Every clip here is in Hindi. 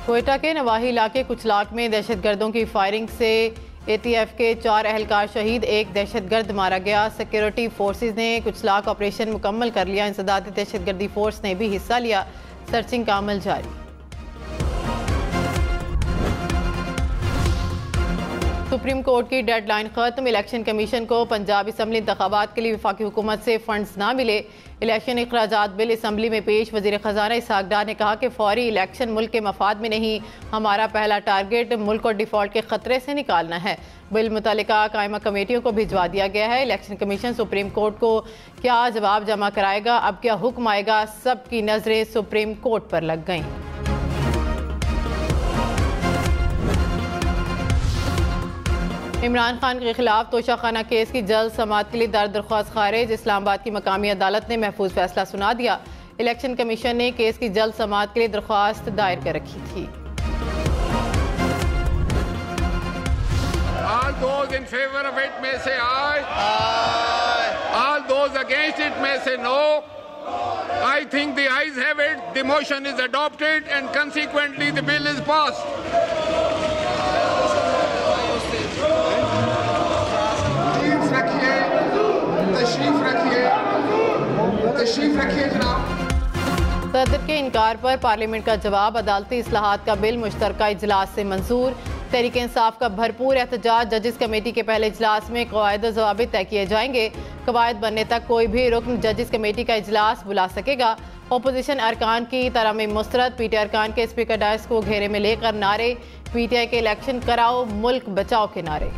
क्वेटा के नवाही इलाके कुचलाक में दहशतगर्दों की फायरिंग से ATF के 4 अहलकार शहीद, एक दहशतगर्द मारा गया। सिक्योरिटी फोर्सेज ने कुचलाक ऑपरेशन मुकम्मल कर लिया। इंसदादी दहशतगर्दी फोर्स ने भी हिस्सा लिया। सर्चिंग का अमल जारी। सुप्रीम कोर्ट की डेडलाइन खत्म। इलेक्शन कमीशन को पंजाब असम्बली इंतखाबात के लिए वफाकी हुकूमत से फंड्स ना मिले। इलेक्शन अखराजात बिल असम्बली में पेश। वजीर खजाना इसहाक डार ने कहा कि फौरी इलेक्शन मुल्क के मफाद में नहीं, हमारा पहला टारगेट मुल्क को डिफॉल्ट के खतरे से निकालना है। बिल मुतल्लिका कायमा कमेटियों को भिजवा दिया गया है। इलेक्शन कमीशन सुप्रीम कोर्ट को क्या जवाब जमा कराएगा, अब क्या हुक्म आएगा, सबकी नजरें सुप्रीम कोर्ट पर लग गईं। इमरान खान के खिलाफ तोशाखाना केस की जल्द समाअत के लिए दरख्वास्त खारिज। इस्लामाबाद की मकामी अदालत ने महफूज फैसला सुना दिया। इलेक्शन कमीशन ने केस की जल्द समाअत के लिए दरख्वास्त दायर कर रखी थी। All those in favor of it may say aye. Aye. All those against it may say no. I think the ayes have it. The motion is adopted and consequently the bill is passed. तशरीफ रखिए जनाब। सदर के इनकार पर पार्लियामेंट का जवाब। अदालती इस्लाहात का बिल मुश्तरका इजलास से मंजूर। तहरीक इंसाफ का भरपूर एहतजाज। जजेस कमेटी के पहले इजलास में कवायद और ज़वाबित तय किए जाएंगे। कवायद बनने तक कोई भी रुकन जजेस कमेटी का इजलास बुला सकेगा। अपोजिशन अरकान की तरमीम मुस्तरद। PTI अरकान के स्पीकर डायस को घेरे में लेकर नारे। PTI के इलेक्शन कराओ, मुल्क बचाओ के नारे।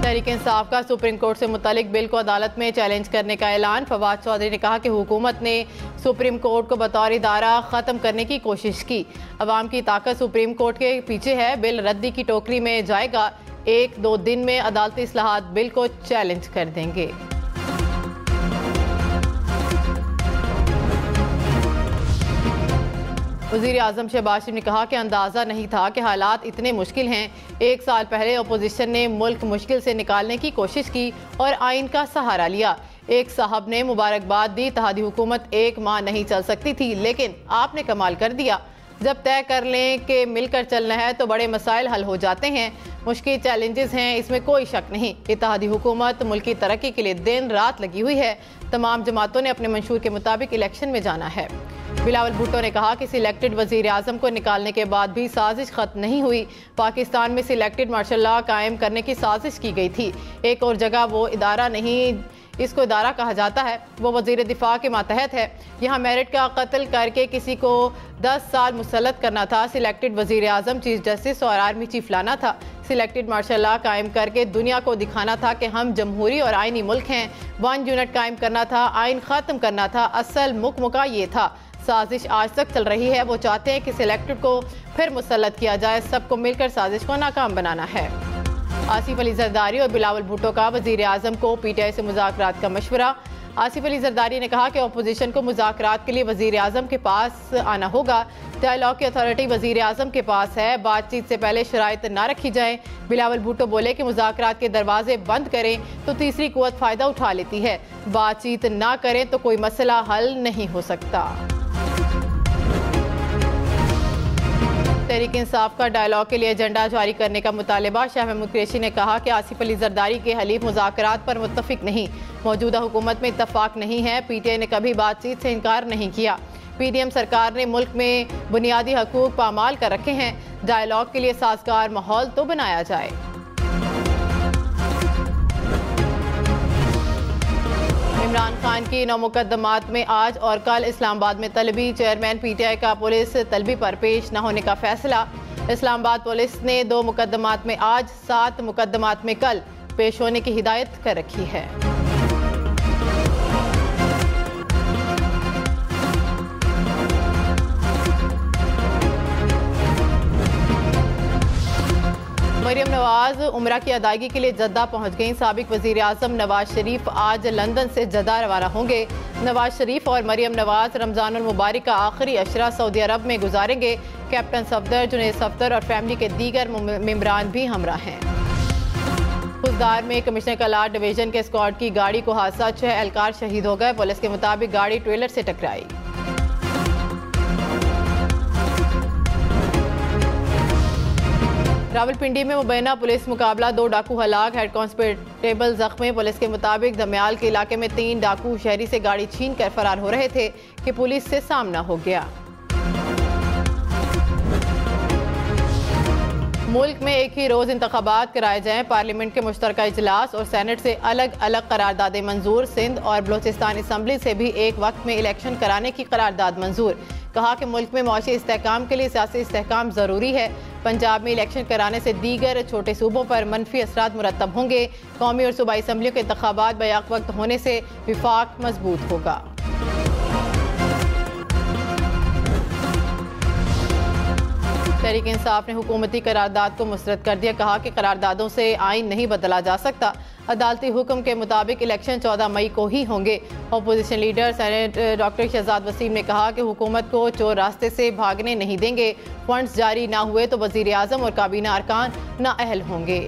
तहरीक इंसाफ का सुप्रीम कोर्ट से मुतालिक बिल को अदालत में चैलेंज करने का ऐलान। फवाद चौधरी ने कहा कि हुकूमत ने सुप्रीम कोर्ट को बतौर इदारा ख़त्म करने की कोशिश की। अवाम की ताकत सुप्रीम कोर्ट के पीछे है। बिल रद्दी की टोकरी में जाएगा। 1-2 दिन में अदालती इस्लाहात बिल को चैलेंज कर देंगे। वज़ीर आज़म शहबाज शरीफ ने कहा कि अंदाज़ा नहीं था कि हालात इतने मुश्किल हैं। 1 साल पहले अपोजिशन ने मुल्क मुश्किल से निकालने की कोशिश की और आइन का सहारा लिया। एक साहब ने मुबारकबाद दी। इत्तेहादी हुकूमत 1 माह नहीं चल सकती थी, लेकिन आपने कमाल कर दिया। जब तय कर लें कि मिलकर चलना है तो बड़े मसाइल हल हो जाते हैं। मुश्किल चैलेंजेस हैं, इसमें कोई शक नहीं। इत्तेहादी हुकूमत मुल्क की तरक्की के लिए दिन रात लगी हुई है। तमाम जमातों ने अपने मंशूर के मुताबिक इलेक्शन में जाना है। बिलावल भुट्टो ने कहा कि सिलेक्टेड वजीर आजम को निकालने के बाद भी साजिश खत्म नहीं हुई। पाकिस्तान में सिलेक्टेड मार्शल लॉ कायम करने की साजिश की गई थी। एक और जगह वो इदारा नहीं, इसको इदारा कहा जाता है, वो वजीर दिफा के मातहत है। यहाँ मेरिट का कत्ल करके किसी को 10 साल मुसल्लत करना था। सिलेक्टेड वजीर आजम, चीफ जस्टिस और आर्मी चीफ लाना था। सिलेक्टेड मार्शल लॉ कायम करके दुनिया को दिखाना था कि हम जमहूरी और आइनी मुल्क हैं। 1 यूनिट कायम करना था, आइन ख़त्म करना था। असल मुकमुका ये था। साजिश आज तक चल रही है। वो चाहते हैं कि सिलेक्टेड को फिर मुसल्लत किया जाए। सबको मिलकर साजिश को नाकाम बनाना है। आसिफ अली जरदारी और बिलावल भुट्टो का वजीर आजम को PTI से मुज़ाकरात का मशवरा। आसिफ अली जरदारी ने कहा कि अपोजिशन को मुज़ाकरात के लिए वजीर आजम के पास आना होगा। डायलॉग की अथॉरिटी वजीर आजम के पास है। बातचीत से पहले शराइत ना रखी जाए। बिलावल भुट्टो बोले कि मुज़ाकरात के दरवाजे बंद करें तो तीसरी कुव्वत फ़ायदा उठा लेती है। बातचीत ना करें तो कोई मसला हल नहीं हो सकता। तहरीक इंसाफ का डायलॉग के लिए एजेंडा जारी करने का मुतालबा। शाह महमूद कुरैशी ने कहा कि आसिफ अली जरदारी के हलीफ मुज़ाकरात पर मुत्तफिक नहीं। मौजूदा हुकूमत में इत्तफाक नहीं है। PTI ने कभी बातचीत से इनकार नहीं किया। PDM सरकार ने मुल्क में बुनियादी हकूक पामाल कर रखे हैं। डायलॉग के लिए साजगार माहौल तो बनाया जाए। इमरान खान की 9 मुकदमात में आज और कल इस्लामाबाद में तलबी। चेयरमैन PTI का पुलिस तलबी पर पेश न होने का फैसला। इस्लामाबाद पुलिस ने 2 मुकदमात में आज, 7 मुकदमात में कल पेश होने की हिदायत कर रखी है। मरियम नवाज उम्रा की अदायगी के लिए जद्दा पहुंच गईं। साबिक वजीर आजम नवाज शरीफ आज लंदन से जद्दा रवाना होंगे। नवाज शरीफ और मरियम नवाज रमजानुल मुबारक का आखिरी अशरा सऊदी अरब में गुजारेंगे। कैप्टन सफदर, जुनैद सफदर और फैमिली के दीगर मेंबरान भी हमरा हैं। खुजदार में कमिश्नर कलार डिवीजन के स्क्वाड की गाड़ी को हादसा, 6 एहलकार शहीद हो गए। पुलिस के मुताबिक गाड़ी ट्रेलर से टकराई। रावलपिंडी में मुबैना पुलिस मुकाबला, 2 डाकू हलाक, हेड कांस्टेबल जख्मी। पुलिस के मुताबिक दमयाल के इलाके में 3 डाकू शहरी से गाड़ी छीन कर फरार हो रहे थे कि पुलिस से सामना हो गया। मुल्क में एक ही रोज इंतखाबात कराए जाएं, पार्लियामेंट के मुश्तरका इजलास और सेनेट से अलग अलग करारदादें मंजूर। सिंध और बलोचिस्तान असम्बली से भी एक वक्त में इलेक्शन कराने की करारदाद मंजूर। कहा कि मुल्क में मौशी इस्तेहकाम के लिए सियासी इस्तेहकाम ज़रूरी है। पंजाब में इलेक्शन कराने से दीगर छोटे सूबों पर मनफी असरात मुरतब होंगे। कौमी और सूबाई असम्बलियों के इंतखाबात बैक वक्त होने से विफाक मजबूत होगा। तहरीक इंसाफ ने हुकूमती करारदाद को मुस्तरद कर दिया। कहा कि करारदादों से आइन नहीं बदला जा सकता। अदालती हुक्म के मुताबिक इलेक्शन 14 मई को ही होंगे। Opposition leader senate doctor Shahzad Waseem ने कहा कि हुकूमत को चोर रास्ते से भागने नहीं देंगे। फंड्स जारी ना हुए तो वजीर आजम और काबीना अरकान नाअहल होंगे।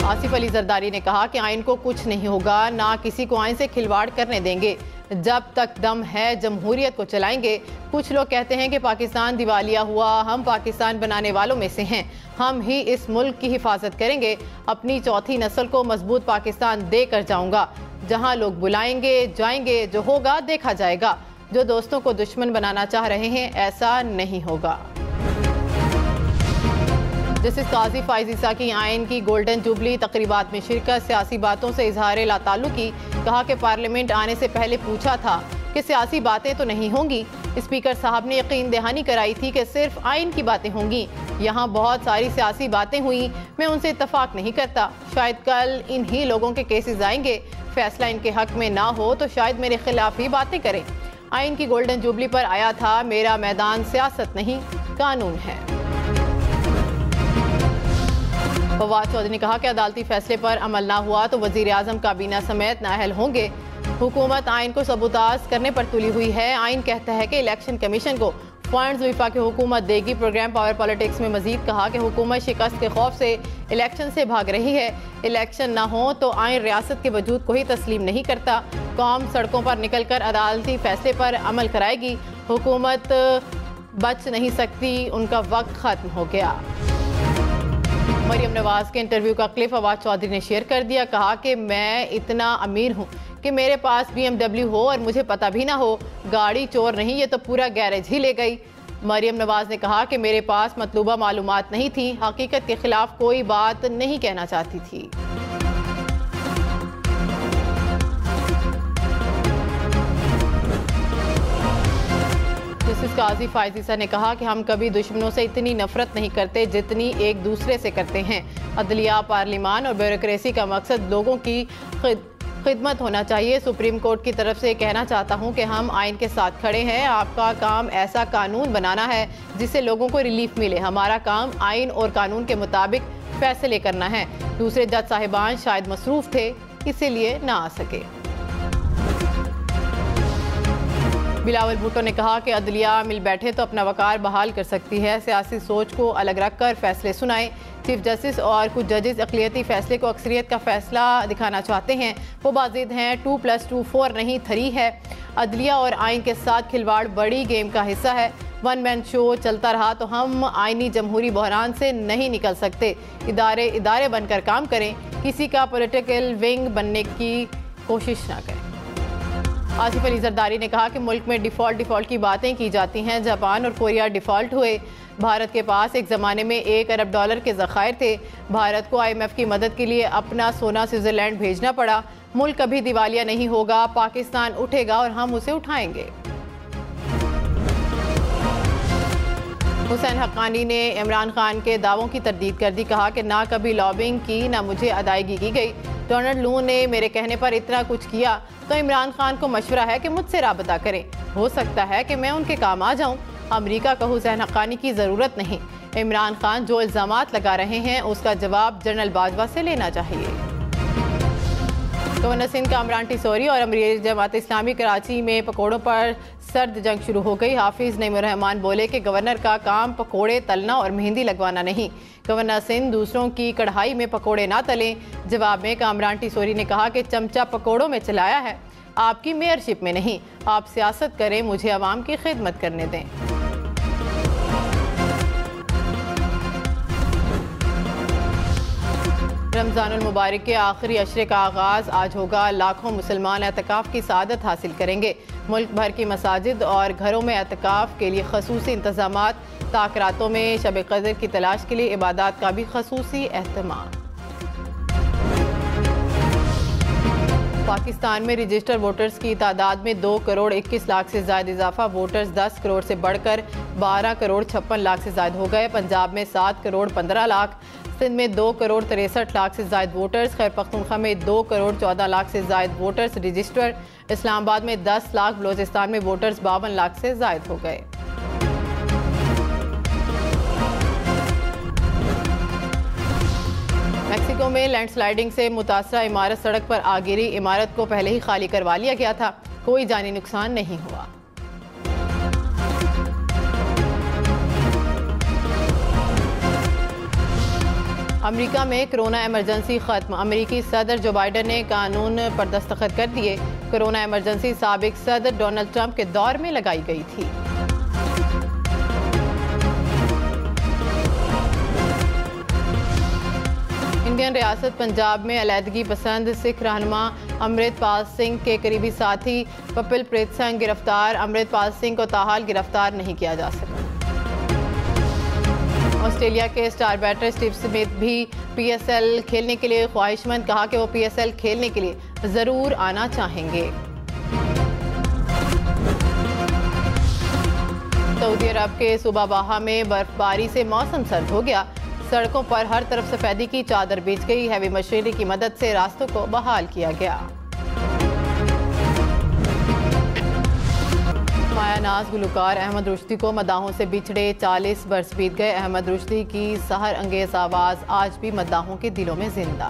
आसिफ अली जरदारी ने कहा कि आइन को कुछ नहीं होगा, ना किसी को आइन से खिलवाड़ करने देंगे। जब तक दम है जमहूरियत को चलाएंगे। कुछ लोग कहते हैं कि पाकिस्तान दिवालिया हुआ, हम पाकिस्तान बनाने वालों में से हैं। हम ही इस मुल्क की हिफाजत करेंगे। अपनी चौथी नस्ल को मजबूत पाकिस्तान देकर जाऊंगा। जहां लोग बुलाएंगे जाएंगे, जो होगा देखा जाएगा। जो दोस्तों को दुश्मन बनाना चाह रहे हैं, ऐसा नहीं होगा। जस्टिस काजी फाइज ईसा की आइन की गोल्डन जुबली तकरीबात में शिरकत, सियासी बातों से इजहार लाताल्लुकी। कहा कि पार्लियामेंट आने से पहले पूछा था कि सियासी बातें तो नहीं होंगी। स्पीकर साहब ने यकीन दहानी कराई थी कि सिर्फ आइन की बातें होंगी। यहाँ बहुत सारी सियासी बातें हुई, मैं उनसे इत्तफाक नहीं करता। शायद कल इन्हीं लोगों के केसेस आएंगे, फैसला इनके हक में ना हो तो शायद मेरे खिलाफ ही बातें करें। आइन की गोल्डन जुबली पर आया था, मेरा मैदान सियासत नहीं कानून है। फवाद चौधरी ने कहा कि अदालती फैसले पर अमल ना हुआ तो वजीर आजम काबीना समेत नाअहल होंगे। हुकूमत आइन को सबूताज करने पर तुली हुई है। आइन कहता है कि इलेक्शन कमीशन को फंड्स वफाकी हुकूमत देगी। प्रोग्राम पावर पॉलिटिक्स में मजीद कहा कि हुकूमत शिकस्त के खौफ से इलेक्शन से भाग रही है। इलेक्शन ना हो तो आइन रियासत के वजूद को ही तस्लीम नहीं करता। कौम सड़कों पर निकल कर अदालती फैसले पर अमल कराएगी। हुकूमत बच नहीं सकती, उनका वक्त खत्म हो गया। मरियम नवाज के इंटरव्यू का क्लिप फवाद चौधरी ने शेयर कर दिया। कहा कि मैं इतना अमीर हूँ कि मेरे पास BMW हो और मुझे पता भी ना हो। गाड़ी चोर नहीं, ये तो पूरा गैरेज ही ले गई। मरियम नवाज ने कहा कि मेरे पास मतलूबा मालूमात नहीं थी, हकीकत के खिलाफ कोई बात नहीं कहना चाहती थी। जस्टिस काजी फाइज ईसा ने कहा कि हम कभी दुश्मनों से इतनी नफरत नहीं करते जितनी एक दूसरे से करते हैं। अदलिया, पार्लिमान और ब्यूरोक्रेसी का मकसद लोगों की खिदमत होना चाहिए। सुप्रीम कोर्ट की तरफ से कहना चाहता हूं कि हम आइन के साथ खड़े हैं। आपका काम ऐसा कानून बनाना है जिससे लोगों को रिलीफ मिले। हमारा काम आइन और कानून के मुताबिक फैसले करना है। दूसरे जज साहिबान शायद मसरूफ थे, इसीलिए ना आ सके। बिलावल भुट्टो ने कहा कि अदलिया मिल बैठे तो अपना वकार बहाल कर सकती है। सियासी सोच को अलग रख कर फैसले सुनाएं। चीफ जस्टिस और कुछ जजेस अक़लियती फैसले को अक्सरियत का फैसला दिखाना चाहते हैं। वो बाज़िद हैं 2+2 4 नहीं 3 है। अदलिया और आइन के साथ खिलवाड़ बड़ी गेम का हिस्सा है। वन मैन शो चलता रहा तो हम आइनी जमहूरी बहरान से नहीं निकल सकते। इदारे बनकर काम करें, किसी का पॉलिटिकल विंग बनने की कोशिश ना करें। आसिफ अली जरदारी ने कहा कि मुल्क में डिफ़ॉल्ट की बातें की जाती हैं। जापान और कोरिया डिफ़ॉल्ट हुए। भारत के पास एक ज़माने में $1 अरब के ज़खायर थे। भारत को IMF की मदद के लिए अपना सोना स्विट्ज़रलैंड भेजना पड़ा। मुल्क कभी दिवालिया नहीं होगा, पाकिस्तान उठेगा और हम उसे उठाएंगे। हुसैन हक्कानी ने इमरान खान के दावों की तरदीद कर दी। कहा कि ना कभी लॉबिंग की, ना मुझे अदायगी की गई। डोनाल्ड लू ने मेरे कहने पर इतना कुछ किया तो इमरान खान को मशवरा है कि मुझसे राबता करें। हो सकता है कि मैं उनके काम आ जाऊं। अमेरिका को हुसैन हक्कानी की ज़रूरत नहीं। इमरान खान जो इल्ज़ामात लगा रहे हैं उसका जवाब जनरल बाजवा से लेना चाहिए। गवर्नर सिंध कामरान टिसोरी और अमीर जमात इस्लामी कराची में पकौड़ों पर सर्द जंग शुरू हो गई। हाफिज नईमुर रहमान बोले कि गवर्नर का काम पकोड़े तलना और मेहंदी लगवाना नहीं। गवर्नर सिंध दूसरों की कढ़ाई में पकोड़े ना तलें। जवाब में कामरान टिसोरी ने कहा कि चमचा पकोड़ों में चलाया है, आपकी मेयरशिप में नहीं। आप सियासत करें, मुझे अवाम की खिदमत करने दें। रमज़ानुल मुबारक के आखिरी अशरे का आगाज़ आज होगा। लाखों मुसलमान एतकाफ़ की सआदत हासिल करेंगे। मुल्क भर की मसाजिद और घरों में एतकाफ़ के लिए खसूसी इंतज़ामात। ताकरातों में शब क़द्र की तलाश के लिए इबादत का भी खसूसी एहतमाम। पाकिस्तान में रजिस्टर्ड वोटर्स की तादाद में 2 करोड़ 21 लाख से ज़ायद इजाफा। वोटर्स 10 करोड़ से बढ़कर 12 करोड़ 56 लाख से ज़ायद हो गए। पंजाब में 7 करोड़ 15 लाख, सिंध में 2 करोड़ 63 लाख से ज़ायद वोटर्स, खैबर पख्तूनख्वा में 2 करोड़ 14 लाख से ज़ायद वोटर्स रजिस्टर। इस्लामाबाद में 10 लाख, बलोचिस्तान में वोटर्स 52 लाख से ज़ायद हो गए। मैक्सिको में लैंडस्लाइडिंग से मुतासरा इमारत सड़क पर आ गिरी। इमारत को पहले ही खाली करवा लिया गया था, कोई जानी नुकसान नहीं हुआ। अमेरिका में कोरोना इमरजेंसी खत्म। अमेरिकी सदर जो बाइडन ने कानून पर दस्तखत कर दिए। कोरोना इमरजेंसी साबिक सदर डोनाल्ड ट्रंप के दौर में लगाई गई थी। इंडियन रियासत पंजाब में अलहदगी पसंद सिख रहनुमा अमृतपाल सिंह के करीबी साथी कपिल प्रीत सिंह गिरफ्तार। अमृतपाल सिंह को ताहाल गिरफ्तार नहीं किया जा सका। ऑस्ट्रेलिया के स्टार बैटर स्टीव स्मिथ भी पीएसएल खेलने के लिए ख्वाहिशमंद। कहा कि वो पीएसएल खेलने के लिए जरूर आना चाहेंगे। सऊदी अरब के सूबा बाहा में बर्फबारी से मौसम सर्द हो गया। सड़कों पर हर तरफ सफेदी की चादर बिछ गई। हैवी मशीनरी की मदद से रास्तों को बहाल किया गया। मायानाज गुलकार अहमद रुश्दी को मदाहों से बिछड़े 40 बरस बीत गए। अहमद रुश्दी की सहर अंगेज आवाज़ आज भी मदाहों के दिलों में जिंदा।